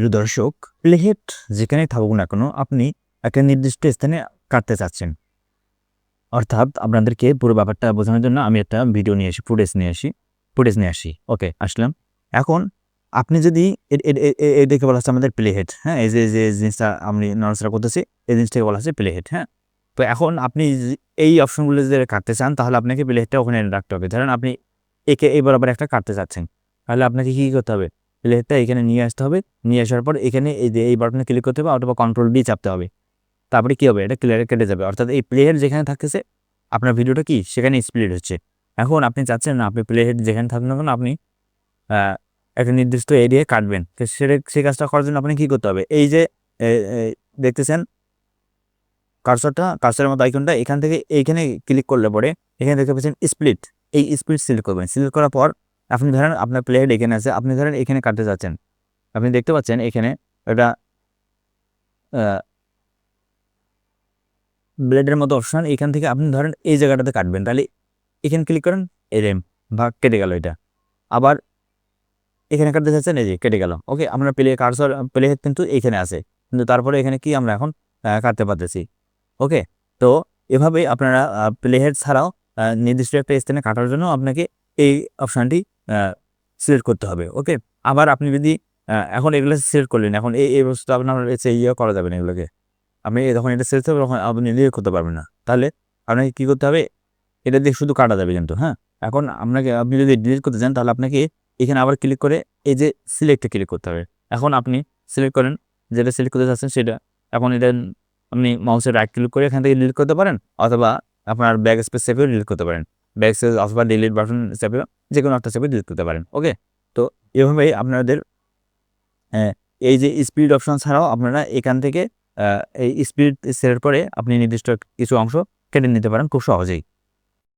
প্রিয় দর্শক, প্লেহেড যেখানেই থাকুক না কেন আপনি একটা নির্দিষ্ট স্থানে কাটতে চাচ্ছেন। অর্থাৎ আপনাদেরকে পুরো ব্যাপারটা বোঝানোর জন্য আমি একটা ভিডিও নিয়ে আসি, ফুটেজ নিয়ে আসি। ওকে, আসলাম। এখন আপনি যদি এটাকে বলা হচ্ছে আমাদের প্লেহেড, হ্যাঁ? এই যে জিনিসটা আমি নড়াচড়া করতেছি, এই জিনিসটাকে বলা হচ্ছে প্লেহেড, হ্যাঁ? তো এখন আপনি এই অপশনগুলো যদি কাটতে চান তাহলে আপনাকে প্লেহেডটা ওখানে রাখতে হবে। ধরেন আপনি একে এই বরাবর একটা কাটতে চাচ্ছেন, তাহলে আপনাকে কি করতে হবে? প্লেহেডটা এখানে নিয়ে আসতে হবে। নিয়ে আসার পর এখানে এই যে এই বাটনে ক্লিক করতে হবে অথবা কন্ট্রোল ডি চাপতে হবে। তারপরে কি হবে? এটা ক্লিয়ারে কেটে যাবে। অর্থাৎ এই প্লেহেড যেখানে থাকতেছে আপনার ভিডিওটা কি সেখানে স্প্লিট হচ্ছে। এখন আপনি চাচ্ছেন না আপনি প্লেহেড যেখানে থাকুক না কেন আপনি আ একটা নির্দিষ্ট এরিয়ায় কাটবেন। তো সেই কাজটা করার জন্য আপনাকে কি করতে হবে? এই যে এ এ দেখতেছেন কার্সরের মতো আইকনটা এখান থেকে এইখানে ক্লিক করলে পরে এখানে দেখতে পাচ্ছেন স্প্লিট। এই স্প্লিট সিলেক্ট করবেন। সিলেক্ট করার পর আপনি ধরেন আপনার প্লেহেড এখানে আছে। আপনি ধরেন এখানে কাটতে চাচ্ছেন। আপনি দেখতে পাচ্ছেন এখানে একটা আ ব্লেডের মতো অপশন, এখান থেকে আপনি ধরেন এই জায়গাটাতে কাটবেন। তাহলে এখানে ক্লিক করেন, এরম ভাগ কেটে গেল এটা। আবার এখানে কাটতে চাচ্ছেন, এই যে কেটে গেল। ওকে, আমরা প্লেহেড কিন্তু এইখানে আছে। কিন্তু তারপরে এখানে কি আমরা এখন কাটতে পারতেছি। ওকে? তো এভাবেই আপনারা প্লেহেড ছাড়াও নির্দিষ্ট একটা স্থানে কাটার জন্য আপনাকে এই অপশনটি আ সিলেক্ট করতে হবে। ওকে? আবার আপনি যদি এখন এগুলো সিলেক্ট করলেন, এখন এই বস্তুটা আপনার করা যাবে না এগুলোকে। আপনি যখন এটা সিলেক্ট হবে তখন আপনি ডিলিট করতে পারবেন না। তাহলে আপনাকে কি করতে হবে? এটা দিয়ে শুধু কাটা যাবে কিন্তু, হ্যাঁ? এখন আপনি যদি ডিলিট করতে চান তাহলে আপনাকে এখানে আবার ক্লিক করে এই যে সিলেক্টে ক্লিক করতে হবে। এখন আপনি সিলেক্ট করেন, যেটা সিলেক্ট করতে চাচ্ছেন সেটা। এখন এটা আপনি মাউসের রাইট ক্লিক করে এখান থেকে ডিলিট করতে পারেন অথবা আপনার ব্যাক স্পেস চেপেও ডিলিট করতে পারেন। ব্যাক স্পেস অথবা ডিলিট বাটন চেপেও যেকোনো একটা চেপে ডিলিট করতে পারেন। ওকে? তো এভাবেই আপনাদের হ্যাঁ, এই যে স্পিড অপশন ছাড়াও আপনারা এখান থেকে আ এই স্পিড সেটের পরে আপনি নির্দিষ্ট কিছু অংশ কেটে নিতে পারেন খুব সহজেই।